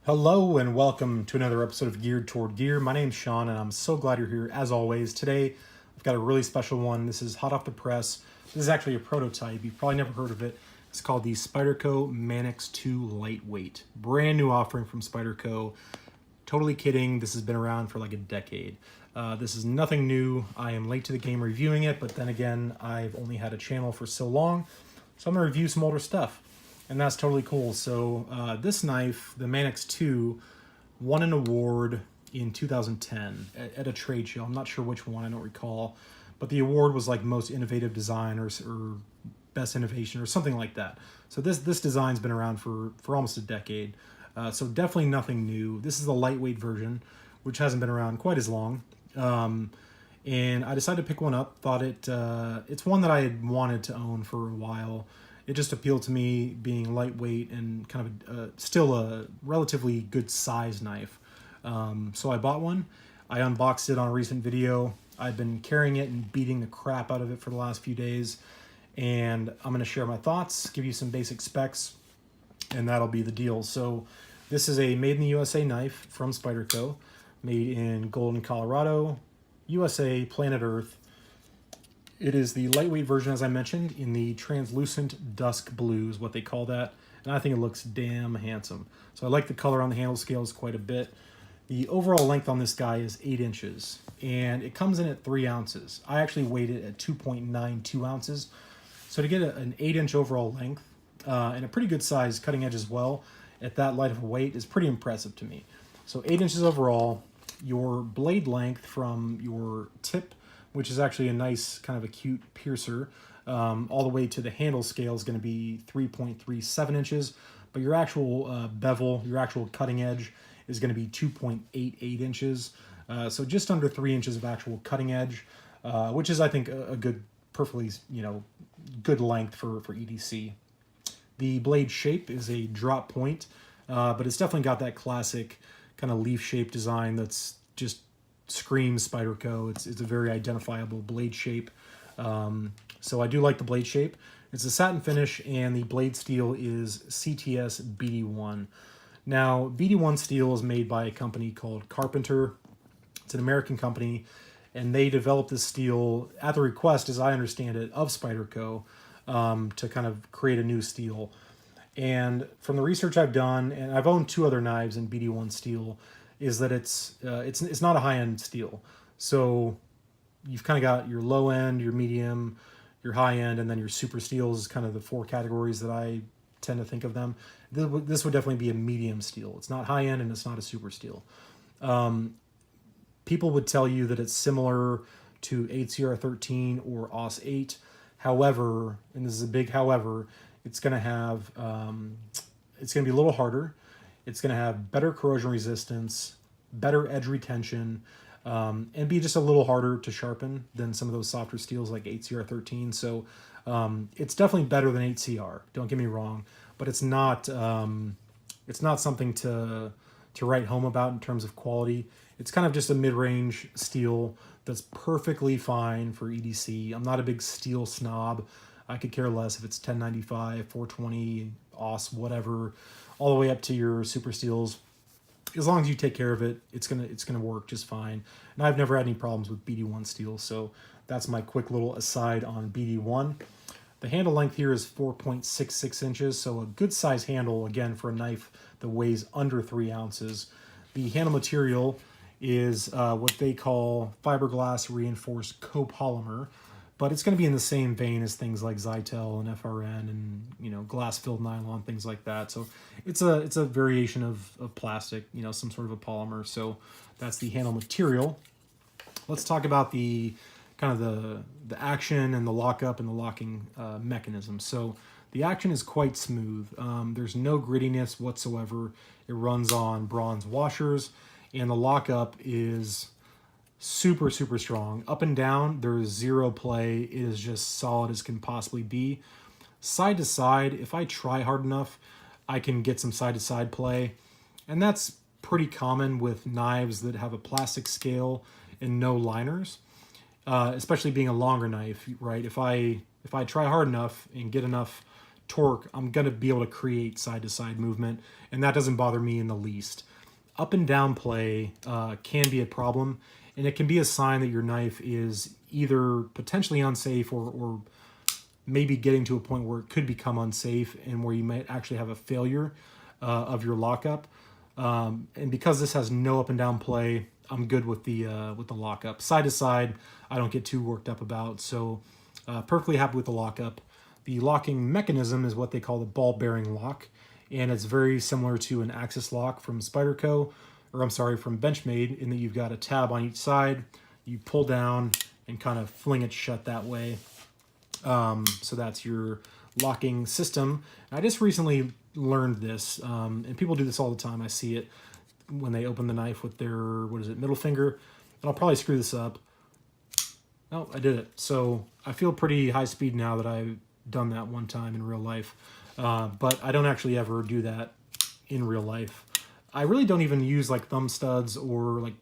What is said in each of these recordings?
Hello and welcome to another episode of Geared Toward Gear. My name's Sean and I'm so glad you're here as always. Today I've got a really special one. This is hot off the press. This is actually a prototype. You've probably never heard of it. It's called the Spyderco Manix 2 Lightweight. Brand new offering from Spyderco. Totally kidding. This has been around for like a decade. This is nothing new. I am late to the game reviewing it, but then again, I've only had a channel for so long. So I'm going to review some older stuff. And that's totally cool. So this knife, the Manix 2, won an award in 2010 at a trade show. I'm not sure which one, I don't recall. But the award was like most innovative design or best innovation or something like that. So this design's been around for almost a decade. So definitely nothing new. This is the lightweight version, which hasn't been around quite as long. And I decided to pick one up. Thought it's one that I had wanted to own for a while. It just appealed to me being lightweight and kind of still a relatively good size knife. So I bought one. I unboxed it on a recent video. I've been carrying it and beating the crap out of it for the last few days. And I'm going to share my thoughts, give you some basic specs, and that'll be the deal. So this is a made in the USA knife from Spyderco, made in Golden, Colorado, USA, planet Earth. It is the lightweight version, as I mentioned, in the translucent dusk blue is what they call that. And I think it looks damn handsome. So I like the color on the handle scales quite a bit. The overall length on this guy is 8 inches, and it comes in at 3 ounces. I actually weighed it at 2.92 ounces. So to get an 8-inch overall length and a pretty good size cutting edge as well at that light of a weight is pretty impressive to me. So 8 inches overall. Your blade length from your tip, which is actually a nice kind of acute piercer, all the way to the handle scale is going to be 3.37 inches, but your actual bevel, your actual cutting edge is going to be 2.88 inches. So just under 3 inches of actual cutting edge, which is, I think, a good, perfectly, good length for EDC. The blade shape is a drop point, but it's definitely got that classic kind of leaf shape design that's just screams Spyderco. It's a very identifiable blade shape. So I do like the blade shape. It's a satin finish, and the blade steel is CTS BD1. Now, BD1 steel is made by a company called Carpenter. It's an American company, and they developed this steel at the request, as I understand it, of Spyderco to kind of create a new steel. And from the research I've done, and I've owned 2 other knives in BD1 steel, is that it's not a high-end steel. So you've kind of got your low end, your medium, your high end, and then your super steels is kind of the 4 categories that I tend to think of them. This would definitely be a medium steel. It's not high end and it's not a super steel. People would tell you that it's similar to 8CR13 or AUS 8. However, and this is a big however, it's going to have it's going to be a little harder. It's going to have better corrosion resistance, better edge retention, and be just a little harder to sharpen than some of those softer steels like 8CR13. So it's definitely better than 8CR. Don't get me wrong, but it's not something to write home about in terms of quality. It's kind of just a mid-range steel that's perfectly fine for EDC. I'm not a big steel snob. I could care less if it's 1095, 420, AUS, whatever, all the way up to your super steels. As long as you take care of it, it's gonna work just fine. And I've never had any problems with BD1 steel, so that's my quick little aside on BD1. The handle length here is 4.66 inches, so a good size handle, again, for a knife that weighs under 3 ounces. The handle material is what they call fiberglass reinforced copolymer, but it's going to be in the same vein as things like Zytel and FRN and glass-filled nylon, things like that. So it's a variation of plastic, some sort of a polymer. So that's the handle material. Let's talk about the kind of the action and the lockup and the locking mechanism. So the action is quite smooth. There's no grittiness whatsoever. It runs on bronze washers, and the lockup is super, super strong. Up and down, there is zero play. It is just solid as can possibly be. Side to side, if I try hard enough, I can get some side to side play. And that's pretty common with knives that have a plastic scale and no liners, especially being a longer knife, right? If I try hard enough and get enough torque, I'm going to be able to create side-to-side movement, and that doesn't bother me in the least. Up and down play can be a problem, and it can be a sign that your knife is either potentially unsafe or maybe getting to a point where it could become unsafe and where you might actually have a failure of your lockup. And because this has no up and down play, I'm good with the lockup. Side to side, I don't get too worked up about, so perfectly happy with the lockup. The locking mechanism is what they call the ball bearing lock, and it's very similar to an axis lock from Spyderco, or I'm sorry, from Benchmade, in that you've got a tab on each side, you pull down and kind of fling it shut that way. So that's your locking system. I just recently learned this, and people do this all the time. I see it when they open the knife with their, middle finger, and I'll probably screw this up. Oh, I did it. So I feel pretty high speed now that I've done that one time in real life, but I don't actually ever do that in real life. I really don't even use like thumb studs or like,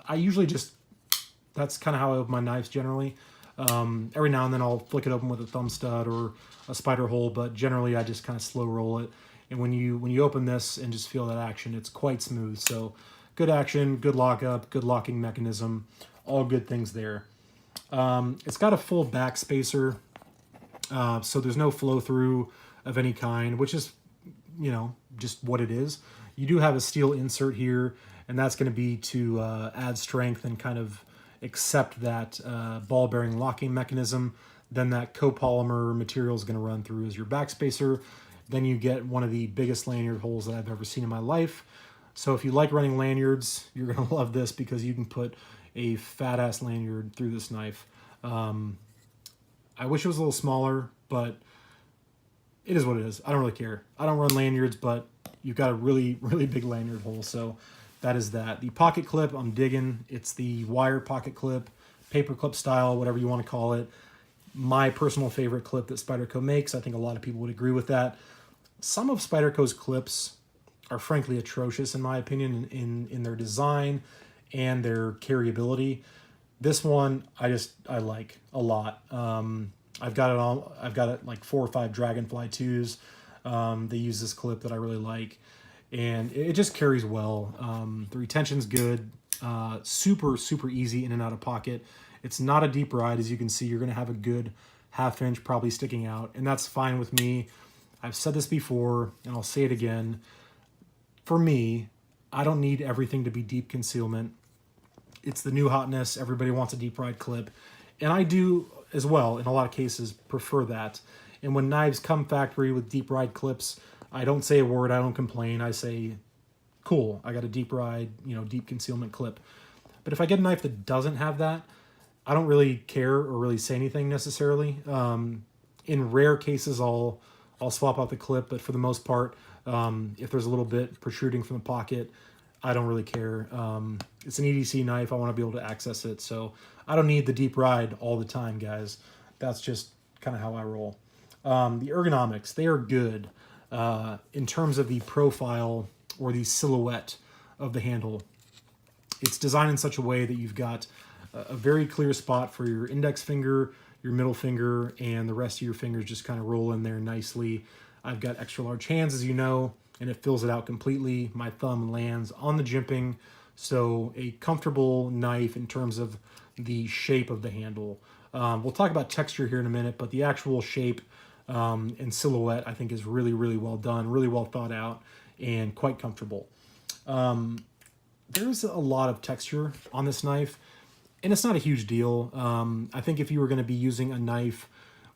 I usually just, that's kind of how I open my knives generally. Every now and then I'll flick it open with a thumb stud or a spider hole, but generally I just kind of slow roll it. And when you open this and just feel that action, it's quite smooth. So good action, good lockup, good locking mechanism, all good things there. It's got a full back spacer, so there's no flow through of any kind, which is, just what it is. You do have a steel insert here, and that's going to be to add strength and kind of accept that ball bearing locking mechanism. Then that copolymer material is going to run through as your back spacer. Then you get one of the biggest lanyard holes that I've ever seen in my life. So if you like running lanyards, you're going to love this because you can put a fat ass lanyard through this knife. I wish it was a little smaller, but it is what it is. I don't really care. I don't run lanyards, but you've got a really, really big lanyard hole. So that is that. The pocket clip, I'm digging. It's the wire pocket clip, paper clip style, whatever you want to call it. My personal favorite clip that Spyderco makes. I think a lot of people would agree with that. Some of Spyderco's clips are frankly atrocious in my opinion in their design and their carryability. This one I like a lot. I've got it like 4 or 5 Dragonfly 2s. They use this clip that I really like, and it just carries well. The retention's good. Super easy in and out of pocket. It's not a deep ride, as you can see. You're going to have a good ½ inch probably sticking out, and that's fine with me. I've said this before, and I'll say it again. For me, I don't need everything to be deep concealment. It's the new hotness. Everybody wants a deep ride clip, and I do as well in a lot of cases prefer that. And when knives come factory with deep ride clips, I don't say a word. I don't complain. I say, cool, I got a deep ride, deep concealment clip. But if I get a knife that doesn't have that, I don't really care or really say anything necessarily. In rare cases, I'll swap out the clip, but for the most part, if there's a little bit protruding from the pocket, I don't really care. It's an EDC knife. I want to be able to access it, so I don't need the deep ride all the time, guys. That's just kind of how I roll. The ergonomics, they are good in terms of the profile or the silhouette of the handle. It's designed in such a way that you've got a very clear spot for your index finger, your middle finger, and the rest of your fingers just kind of roll in there nicely. I've got extra large hands, as you know, and it fills it out completely. My thumb lands on the jimping, so a comfortable knife in terms of the shape of the handle. We'll talk about texture here in a minute, but the actual shape and silhouette I think is really, really well done, really well thought out, and quite comfortable. There's a lot of texture on this knife, and it's not a huge deal. I think if you were going to be using a knife,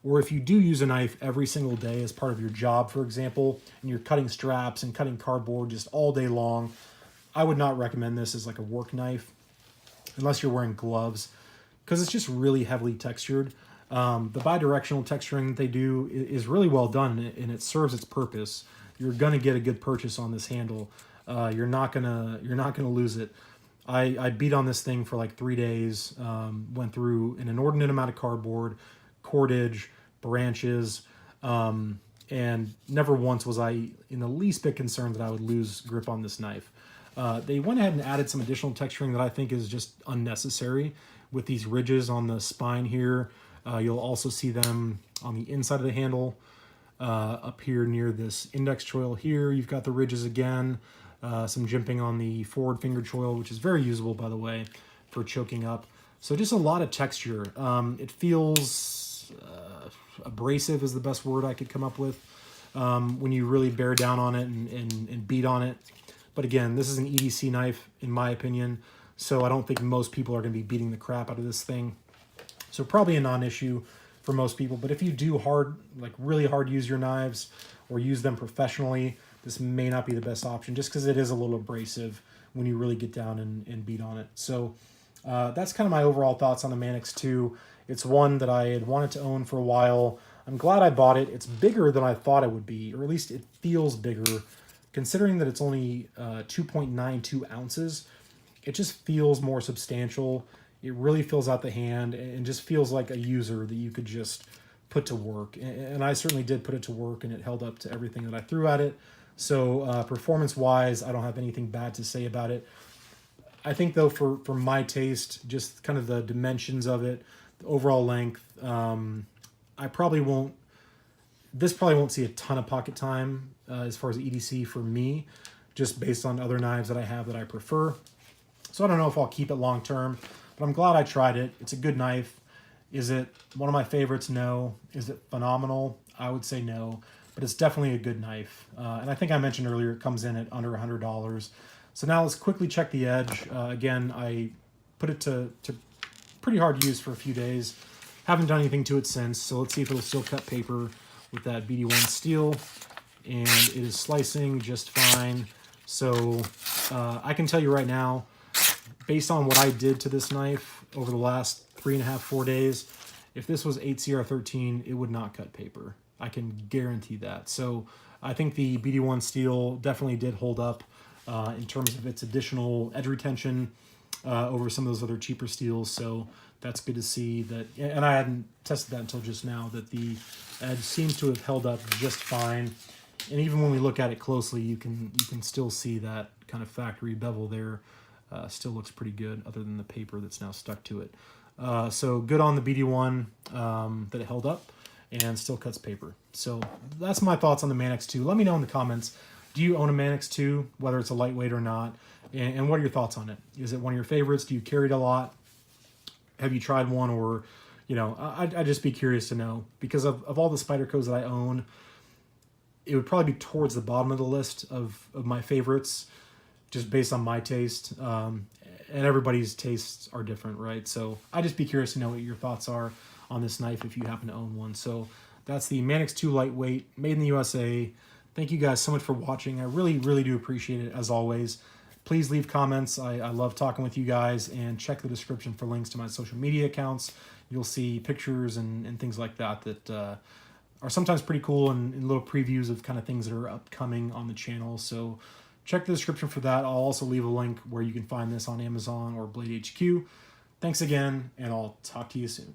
or if you do use a knife every single day as part of your job, for example, and you're cutting straps and cutting cardboard just all day long, I would not recommend this as like a work knife unless you're wearing gloves, because it's just really heavily textured. The bidirectional texturing that they do is really well done, and it serves its purpose. You're gonna get a good purchase on this handle. You're not gonna lose it. I beat on this thing for like 3 days, went through an inordinate amount of cardboard, cordage, branches, and never once was I in the least bit concerned that I would lose grip on this knife. They went ahead and added some additional texturing that I think is just unnecessary with these ridges on the spine here. You'll also see them on the inside of the handle. up here near this index choil here. You've got the ridges again, some jimping on the forward finger choil, which is very usable, by the way, for choking up. So just a lot of texture. It feels abrasive is the best word I could come up with when you really bear down on it and beat on it. But again, this is an EDC knife, in my opinion, so I don't think most people are going to be beating the crap out of this thing. So probably a non-issue for most people. But if you do really hard use your knives or use them professionally, this may not be the best option just because it is a little abrasive when you really get down and beat on it. So that's kind of my overall thoughts on the Manix 2. It's one that I had wanted to own for a while. I'm glad I bought it. It's bigger than I thought it would be, or at least it feels bigger. Considering that it's only 2.92 ounces, it just feels more substantial. It really fills out the hand and just feels like a user that you could just put to work. And I certainly did put it to work, and it held up to everything that I threw at it. So performance-wise, I don't have anything bad to say about it. I think, though, for my taste, just kind of the dimensions of it, the overall length, this probably won't see a ton of pocket time as far as EDC for me, just based on other knives that I have that I prefer. So I don't know if I'll keep it long term, but I'm glad I tried it. It's a good knife. Is it one of my favorites? No. Is it phenomenal? I would say no, but it's definitely a good knife. And I think I mentioned earlier it comes in at under $100. So now let's quickly check the edge. Again, I put it to pretty hard use for a few days. Haven't done anything to it since, so let's see if it'll still cut paper with that BD1 steel. And it is slicing just fine. So I can tell you right now, based on what I did to this knife over the last 3.5, 4 days, if this was 8CR13, it would not cut paper. I can guarantee that. So I think the BD1 steel definitely did hold up in terms of its additional edge retention over some of those other cheaper steels. So that's good to see that. And I hadn't tested that until just now, that the edge seems to have held up just fine. And even when we look at it closely, you can still see that kind of factory bevel there. Still looks pretty good, other than the paper that's now stuck to it. So good on the BD1 that it held up and still cuts paper. So that's my thoughts on the Manix 2. Let me know in the comments, do you own a Manix 2, whether it's a lightweight or not? And what are your thoughts on it? Is it one of your favorites? Do you carry it a lot? Have you tried one? Or, I'd just be curious to know, because of all the Spydercos that I own, it would probably be towards the bottom of the list of my favorites, just based on my taste. And everybody's tastes are different, right? So I'd just be curious to know what your thoughts are on this knife if you happen to own one. So that's the Manix 2 Lightweight, made in the USA. Thank you guys so much for watching. I really, really do appreciate it, as always. Please leave comments. I love talking with you guys, and check the description for links to my social media accounts. You'll see pictures and things like that are sometimes pretty cool, and little previews of kind of things that are upcoming on the channel. So check the description for that. I'll also leave a link where you can find this on Amazon or Blade HQ. Thanks again, and I'll talk to you soon.